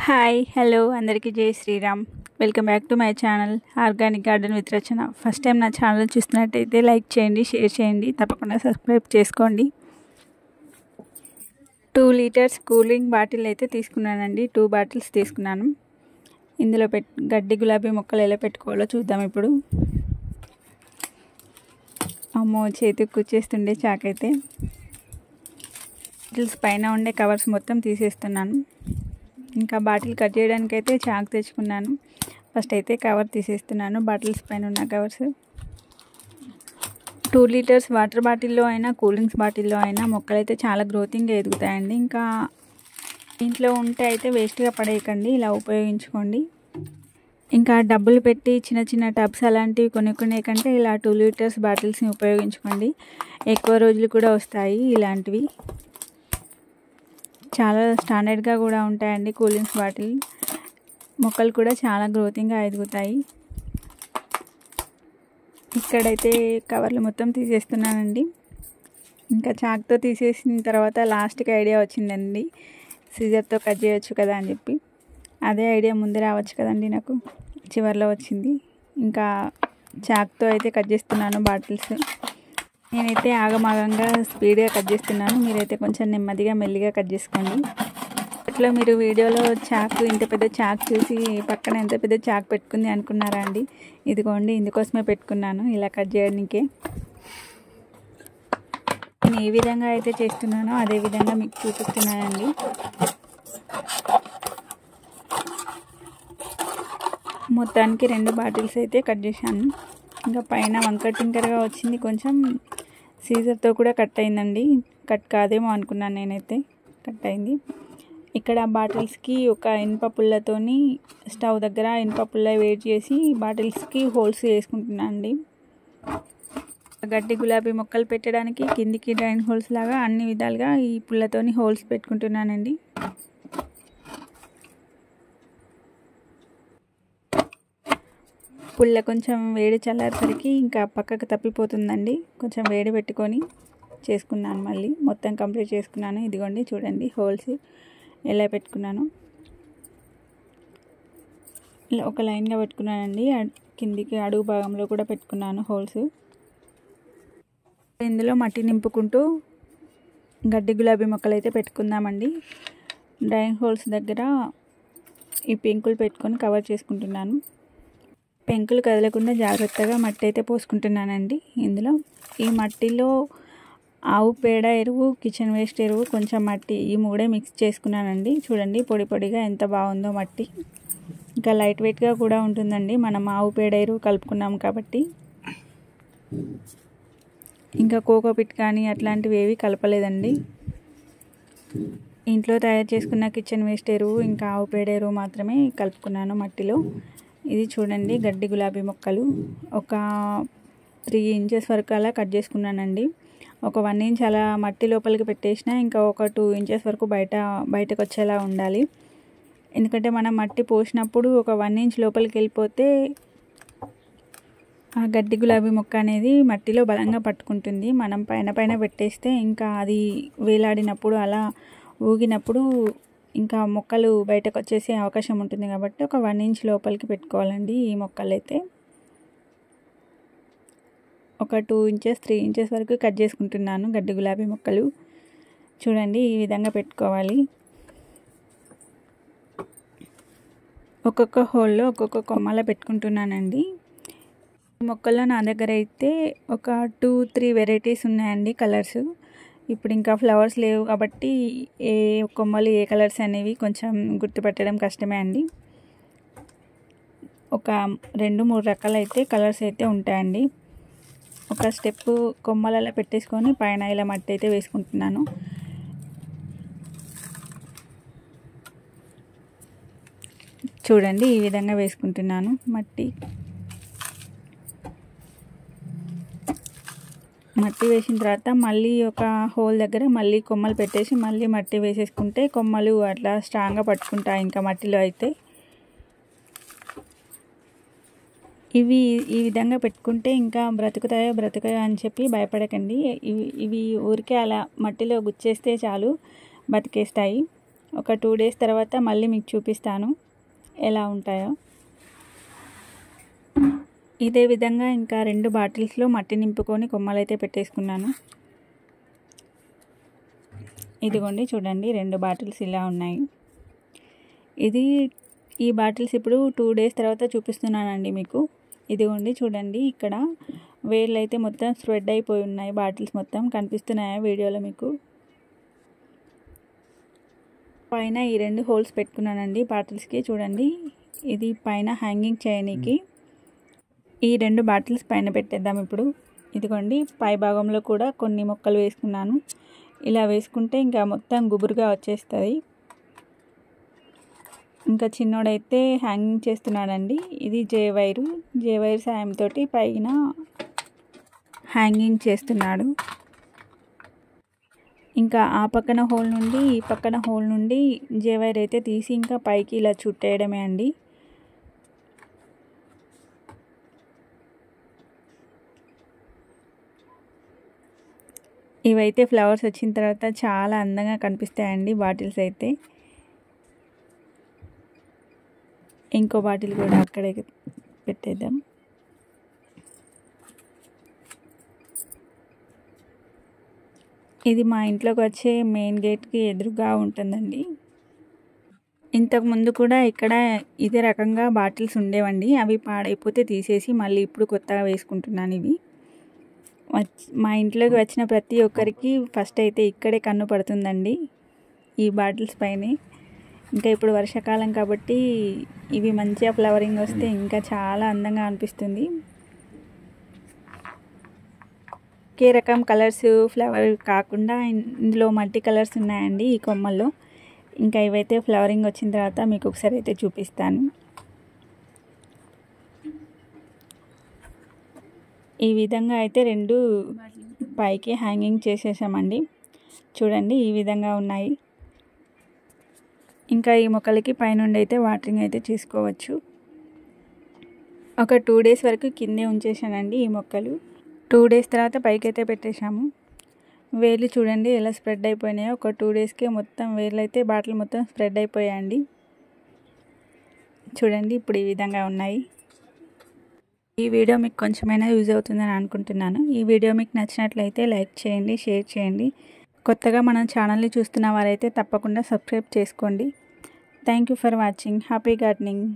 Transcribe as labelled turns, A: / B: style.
A: Hi hello అందరికీ జై Shriram. Welcome back to my channel organic garden with Rachana. First time నా ఛానల్ చూస్తున్నట్టయితే లైక్ చేయండి, షేర్ చేయండి, తప్పకుండా సబ్స్క్రైబ్ చేసుకోండి. 2 లీటర్స్ కూలింగ్ బాటిల్ అయితే తీసుకున్నానండి. 2 బాటిల్స్ తీసుకున్నాను. ఇందులో గడ్డి గులాబీ మొక్కలు ఎలా పెట్టుకోవాలో చూద్దాం ఇప్పుడు. అమ్మో, చేతికి కూర్చేస్తుండే చాకైతే. బాటిల్స్ పైన ఉండే కవర్స్ మొత్తం తీసేస్తున్నాను. ఇంకా బాటిల్ కట్ చేయడానికి అయితే చాక్ తెచ్చుకున్నాను. ఫస్ట్ అయితే కవర్ తీసేస్తున్నాను, బాటిల్స్ పైన ఉన్న కవర్స్. 2 లీటర్స్ వాటర్ బాటిల్లో అయినా కూలింగ్స్ బాటిల్లో అయినా మొక్కలు అయితే చాలా గ్రోతింగ్గా ఎదుగుతాయండి. ఇంకా ఇంట్లో ఉంటే అయితే వేస్ట్గా పడేయకండి, ఇలా ఉపయోగించుకోండి. ఇంకా డబ్బులు పెట్టి చిన్న చిన్న టబ్స్ అలాంటివి కొనుక్కునే కంటే ఇలా 2 లీటర్స్ బాటిల్స్ని ఉపయోగించుకోండి. ఎక్కువ రోజులు కూడా వస్తాయి ఇలాంటివి. చాలా స్టాండర్డ్గా కూడా ఉంటాయండి కూలింగ్స్ బాటిల్. మొక్కలు కూడా చాలా గ్రోతింగ్గా ఎదుగుతాయి. ఇక్కడైతే కవర్లు మొత్తం తీసేస్తున్నానండి. ఇంకా చాక్తో తీసేసిన తర్వాత లాస్ట్కి ఐడియా వచ్చిందండి, సీజర్తో కట్ చేయొచ్చు కదా అని చెప్పి. అదే ఐడియా ముందు రావచ్చు కదండి, నాకు చివర్లో వచ్చింది. ఇంకా చాక్తో అయితే కట్ చేస్తున్నాను బాటిల్స్. నేనైతే ఆగమాగంగా స్పీడ్గా కట్ చేస్తున్నాను, మీరైతే కొంచెం నెమ్మదిగా మెల్లిగా కట్ చేసుకోండి. అట్లా మీరు వీడియోలో చాకు, ఇంత పెద్ద చాక్ చూసి పక్కన ఎంత పెద్ద చాక్ పెట్టుకుంది అనుకున్నారా అండి? ఇదిగోండి, ఇందుకోసమే పెట్టుకున్నాను, ఇలా కట్ చేయడానికే. నేను ఏ విధంగా అయితే చేస్తున్నానో అదే విధంగా మీకు చూపిస్తున్నానండి. మొత్తానికి 2 బాటిల్స్ అయితే కట్ చేశాను. ఇంకా పైన వంకర టింకరగా వచ్చింది, కొంచెం సీజర్తో కూడా కట్ అయిందండి. కట్ కాదేమో అనుకున్నాను, నేనైతే కట్ అయింది. ఇక్కడ బాటిల్స్కి ఒక ఇనుప పుల్లతోని స్టవ్ దగ్గర ఇనుప పుల్ల వేడి చేసి బాటిల్స్కి హోల్స్ వేసుకుంటున్నాను అండి. గడ్డి గులాబీ మొక్కలు పెట్టడానికి కిందికి డ్రైన్ హోల్స్ లాగా అన్ని విధాలుగా ఈ పుల్లతోని హోల్స్ పెట్టుకుంటున్నానండి. పుల్ల కొంచెం వేడి చల్లారేసరికి ఇంకా పక్కకు తప్పిపోతుందండి. కొంచెం వేడి పెట్టుకొని చేసుకున్నాను, మళ్ళీ మొత్తం కంప్లీట్ చేసుకున్నాను. ఇదిగోండి చూడండి హోల్స్ ఎలా పెట్టుకున్నాను. ఇలా ఒక లైన్గా పెట్టుకున్నానండి. కిందికి అడుగు భాగంలో కూడా పెట్టుకున్నాను హోల్స్. ఇందులో మట్టి నింపుకుంటూ గడ్డి గులాబీ మొక్కలు అయితే పెట్టుకుందామండి. డ్రైన్ హోల్స్ దగ్గర ఈ పెంకులు పెట్టుకొని కవర్ చేసుకుంటున్నాను. పెంకులు కదలకుండా జాగ్రత్తగా మట్టి అయితే పోసుకుంటున్నానండి. ఇందులో ఈ మట్టిలో ఆవు పేడ ఎరువు, కిచెన్ వేస్ట్ ఎరువు, కొంచెం మట్టి, ఈ 3 మిక్స్ చేసుకున్నానండి. చూడండి పొడి పొడిగా ఎంత బాగుందో మట్టి. ఇంకా లైట్ వెయిట్గా కూడా ఉంటుందండి, మనం ఆవు పేడ ఎరువు కలుపుకున్నాం కాబట్టి. ఇంకా కోకోపిట్ కానీ అట్లాంటివి ఏవి కలపలేదండి. ఇంట్లో తయారు చేసుకున్న కిచెన్ వేస్ట్ ఎరువు ఇంకా ఆవు పేడ ఎరువు మాత్రమే కలుపుకున్నాను మట్టిలో. ఇది చూడండి గడ్డి గులాబీ మొక్కలు ఒక 3 ఇంచెస్ వరకు అలా కట్ చేసుకున్నానండి. ఒక 1 ఇంచ్ అలా మట్టి లోపలికి పెట్టేసిన, ఇంకా ఒక 2 ఇంచెస్ వరకు బయటకు వచ్చేలా ఉండాలి. ఎందుకంటే మనం మట్టి పోసినప్పుడు ఒక 1 ఇంచ్ లోపలికి వెళ్ళిపోతే ఆ గడ్డి గులాబీ మొక్క అనేది మట్టిలో బలంగా పట్టుకుంటుంది. మనం పైన పెట్టేస్తే ఇంకా అది వేలాడినప్పుడు అలా ఊగినప్పుడు ఇంకా మొక్కలు బయటకు వచ్చేసే అవకాశం ఉంటుంది. కాబట్టి ఒక 1 ఇంచ్ లోపలికి పెట్టుకోవాలండి ఈ మొక్కలు అయితే. ఒక 2 ఇంచెస్ 3 ఇంచెస్ వరకు కట్ చేసుకుంటున్నాను గడ్డి గులాబీ మొక్కలు. చూడండి ఈ విధంగా పెట్టుకోవాలి. ఒక్కొక్క హోల్లో ఒక్కొక్క కొమ్మలా పెట్టుకుంటున్నానండి. మొక్కల్లో నా దగ్గర అయితే ఒక 2-3 వెరైటీస్ ఉన్నాయండి కలర్స్. ఇప్పుడు ఇంకా ఫ్లవర్స్ లేవు కాబట్టి ఏ కొమ్మలు ఏ కలర్స్ అనేవి కొంచెం గుర్తుపట్టడం కష్టమే అండి. ఒక 2-3 రకాల అయితే కలర్స్ అయితే ఉంటాయండి. ఒక స్టెప్ కొమ్మలలో పెట్టేసుకొని పైన ఇలా మట్టి అయితే వేసుకుంటున్నాను. చూడండి ఈ విధంగా వేసుకుంటున్నాను మట్టి వేసిన తర్వాత మళ్ళీ ఒక హోల్ దగ్గర మళ్ళీ కొమ్మలు పెట్టేసి మళ్ళీ మట్టి వేసేసుకుంటే కొమ్మలు అట్లా స్ట్రాంగ్గా పట్టుకుంటాయి. ఇంకా మట్టిలో అయితే ఇవి ఈ విధంగా పెట్టుకుంటే ఇంకా బ్రతుకుతాయో అని చెప్పి భయపడకండి. ఇవి ఊరికే అలా మట్టిలో గుచ్చేస్తే చాలు, బతికేస్తాయి. ఒక 2 డేస్ తర్వాత మళ్ళీ మీకు చూపిస్తాను ఎలా ఉంటాయో. ఇదే విధంగా ఇంకా 2 బాటిల్స్లో మట్టి నింపుకొని కొమ్మలైతే పెట్టేసుకున్నాను. ఇదిగోండి చూడండి 2 బాటిల్స్ ఇలా ఉన్నాయి. ఈ బాటిల్స్ ఇప్పుడు 2 డేస్ తర్వాత చూపిస్తున్నానండి మీకు. ఇదిగోండి చూడండి ఇక్కడ వేర్లు అయితే మొత్తం స్ప్రెడ్ అయిపోయి ఉన్నాయి. బాటిల్స్ మొత్తం కనిపిస్తున్నాయా వీడియోలో మీకు? పైన ఈ 2 హోల్స్ పెట్టుకున్నానండి బాటిల్స్కి. చూడండి ఇది పైన హ్యాంగింగ్ చేయనీకి. ఈ 2 బాటిల్స్ పైన పెట్టేద్దాం ఇప్పుడు. ఇదిగోండి పై భాగంలో కూడా కొన్ని మొక్కలు వేసుకున్నాను. ఇలా వేసుకుంటే ఇంకా మొత్తం గుబురుగా వచ్చేస్తుంది. ఇంకా చిన్నోడైతే హ్యాంగింగ్ చేస్తున్నాడండి. ఇది జే వైర్ సాయంతో పైన హ్యాంగింగ్ చేస్తున్నాడు. ఇంకా ఆ పక్కన హోల్ నుండి ఈ పక్కన హోల్ నుండి జే వైర్ అయితే తీసి ఇంకా పైకి ఇలా చుట్టేయడమే అండి. ఇవైతే ఫ్లవర్స్ వచ్చిన తర్వాత చాలా అందంగా కనిపిస్తాయండి బాటిల్స్ అయితే. ఇంకో బాటిల్ కూడా అక్కడే పెట్టేద్దాం. ఇది మా ఇంట్లోకి వచ్చే మెయిన్ గేట్కి ఎదురుగా ఉంటుందండి. ఇంతకుముందు కూడా ఇక్కడ ఇదే రకంగా బాటిల్స్ ఉండేవండి. అవి పాడైపోతే తీసేసి మళ్ళీ ఇప్పుడు కొత్తగా వేసుకుంటున్నాను ఇవి. మా ఇంట్లోకి వచ్చిన ప్రతి ఒక్కరికి ఫస్ట్ అయితే ఇక్కడే కన్ను పడుతుందండి ఈ బాటిల్స్ పైనే. ఇంకా ఇప్పుడు వర్షాకాలం కాబట్టి ఇవి మంచిగా ఫ్లవరింగ్ వస్తే ఇంకా చాలా అందంగా అనిపిస్తుంది. ఒకే రకం కలర్స్ ఫ్లవర్ కాకుండా ఇందులో మల్టీ కలర్స్ ఉన్నాయండి ఈ కొమ్మల్లో. ఇంకా ఇవైతే ఫ్లవరింగ్ వచ్చిన తర్వాత మీకు ఒకసారి అయితే చూపిస్తాను. ఈ విధంగా అయితే 2 పైకి హ్యాంగింగ్ చేసేసామండి. చూడండి ఈ విధంగా ఉన్నాయి. ఇంకా ఈ మొక్కలకి పైనుండి అయితే వాటరింగ్ అయితే చేసుకోవచ్చు. ఒక 2 డేస్ వరకు కిందే ఉంచేసానండి ఈ మొక్కలు. 2 డేస్ తర్వాత పైకి అయితే పెట్టేశాము. వేర్లు చూడండి ఎలా స్ప్రెడ్ అయిపోయినాయో. ఒక 2 డేస్కే మొత్తం వేర్లు అయితే బాటిల్ మొత్తం స్ప్రెడ్ అయిపోయాయండి. చూడండి ఇప్పుడు ఈ విధంగా ఉన్నాయి. ఈ వీడియో మీకు కొంచెమైనా యూజ్ అవుతుందని అనుకుంటున్నాను. ఈ వీడియో మీకు నచ్చినట్లయితే లైక్ చేయండి, షేర్ చేయండి. కొత్తగా మన ఛానల్ని చూస్తున్న వారైతే తప్పకుండా సబ్స్క్రైబ్ చేసుకోండి. Thank you for watching. Happy gardening.